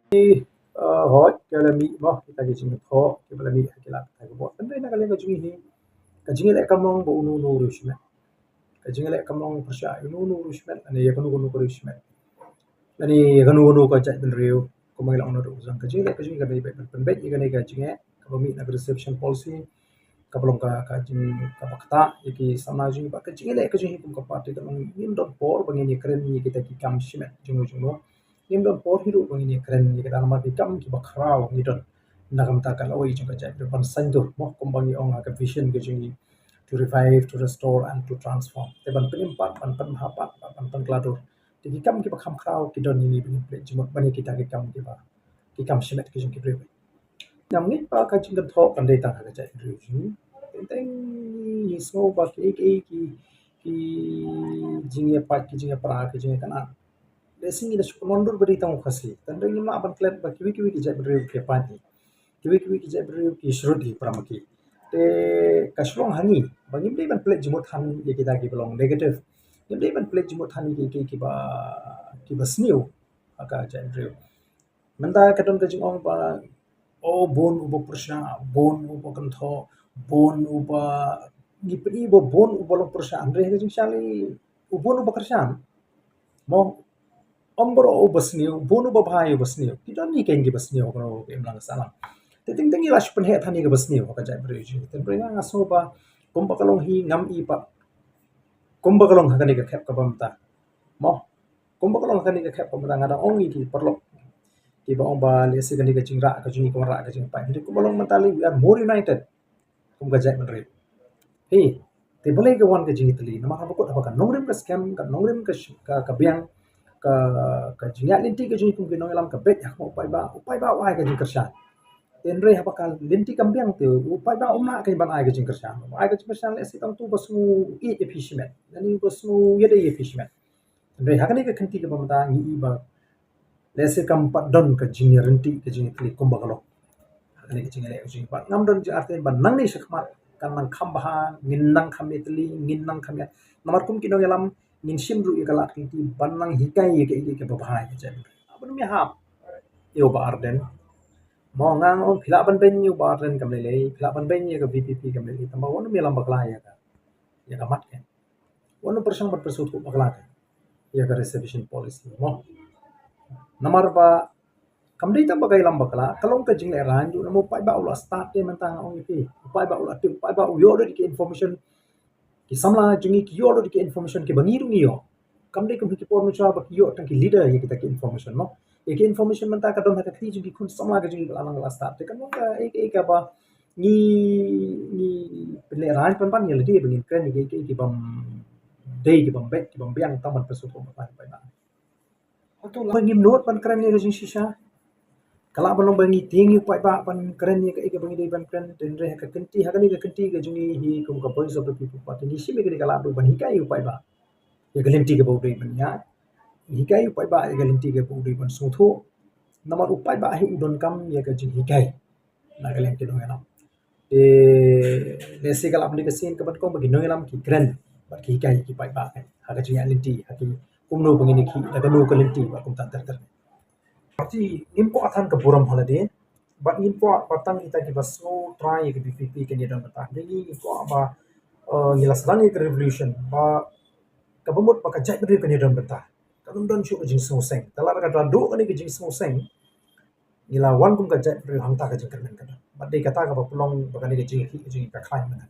Hoi kala mi mo kita gi jing tho ke bala mi hakila ta go tan na kala ga jing hi ka jing le kamong bo unu no rushme ka jing le kamong persha unu no rushme ani ya kanu kanu rushme ani kanu kanu ka ja ben riu ko mai la ono do zang ka jing le ka jing ga be ben be ga ne ga jing ka mi na reception policy ka belum ka jing ka bakta ki sama jing ba ka jing le ka jing kum ka party ka nim dot por bangin ni kren ni kita ki kam shime jing jing no nim dot por hidu bangin ni kren ni ka ma ki kam ki bakrao ni dot nakam ta kala oi jing ka ja ban san do mo kum bangi ong ka vision ka jing to revive to restore and to transform te ban penim pat ban pan ha pat ban pan klado ti ki kam ki bakham krao ki don ni bini ple jing bani kita ki kam ki ba ki kam shime ki jing ki ple yang ni pa ka jing ka tho kan dei ta ka ja jing teng ni so ba ki jing ya pa ki jing ya pra ki jing kana lesing ina su mondur beri tang khasi tan ring ma ban klet ba kiwi kiwi ki ja beri ke pa ni kiwi kiwi ki ja beri ki shrudi pramaki te kashlong hani bangim dei ban klet jimot han ye kita ki belong negative yim dei ban klet jimot hani ki ba snew aka ja beri menda kadon ka jing ong ba oh bon ubo persya bon ubo kan tho bon uba gipri bo bon ubo lo persya andre he jing shali ubon ubo kersan mo ombro ubasniu bunu babhayu basniu kidon ni kengi basniu kono emlang salam teting tengi lash pen he thani ga basniu ka jai breji ten brenga ngaso ba komba kalong hi ngam i pa komba kalong hakani ka khep ka bamta mo komba kalong hakani ka khep ka bamta ngada ongi ki perlo ki ba omba lesi kani ka jingra ka jini ko ra ka jing pa ni ko balong mentali we are more united kum ka jai bre hey te boleh ke wan ka jing itali nama ha ko apa kan nongrim ka scam ka nongrim ka biang ka jinya linti ka jing kum ke nong lam ka bet ya upai ba wai ka jing kersan enre ha bakal linti kambiang te upai ba umma ka ban ai ka jing kersan ai ka jing kersan le sitang tu basu e efficient yani basu yede efficient enre ha kani ka kenti ka bamta ni ba le se kam pat don ka jing renti ka jing itali kum bakalo kani ka jing le ka jing pat ngam don ji arte ban nang ni sekmat kan nang kham baha ngin nang kham itali ngin nang kham ya namar kum kinong yalam ngin sim ru ikala kinti ban nang hikai ye ke babha ke jan abun mi hap yo ba arden mo ngang on phila ban ben yo ba arden kam le phila ban ben ye ka vpp kam le tamba won mi lam bakla ya ka mat ke won persang bat persut ko bakla ke ya ka reservation policy mo namar ba kam dei tamba kai lam bakla kalong ka jing le ran ju namo pai ba ula start te mentang ong ipi pai ba ula tim pai ba yo de ke information ki samla jungi ki yo de ke information ke bangi rungi yo kam dei kum ki por mu cha ba ki yo tang ki leader ye kita ki information no e ki information menta ka don ha ka ti jungi kun samla ka jungi alang la start te kan ka ka ba ni le ran pan pan ye le di bengin kan ki bam dei ki bam bet ki bam biang taman pesu ko ba ba Atu la ngim not pan kran ye jing shisha kala ban bangi tingi pai ba pan kran ye ka bangi dei ban kran den re ka kenti ha ka kenti ka jungi hi kum ka voice of the people pa ni shi me ka kala ban hi kai pai ba ye galinti ke bau dei ban ya hikai upai ba ye galinti ke bau dei ban so tho namar upai ba hi udon kam ye ka jing hikai na galinti dong enam e lesi kala application ka ban ko bagi no enam ki grand ba ki hikai ki pai ba ha ka jing alinti ha ki kumno bangini ki da ka no galinti ba kum tan ter Berarti impo athan ka buram holiday but impo patang ita ki basno try ki bpp ke ni dan bata jadi impo ba ngilas lang ke revolution ba kabamut baka jai beri kani dan beta kadum dan shu jing so seng tala ka do kani ke jing so seng nila wan kum ka jai beri hangta ka jing kan kada bat dei kata ka ba pulong baka ni ke jing ka khai mana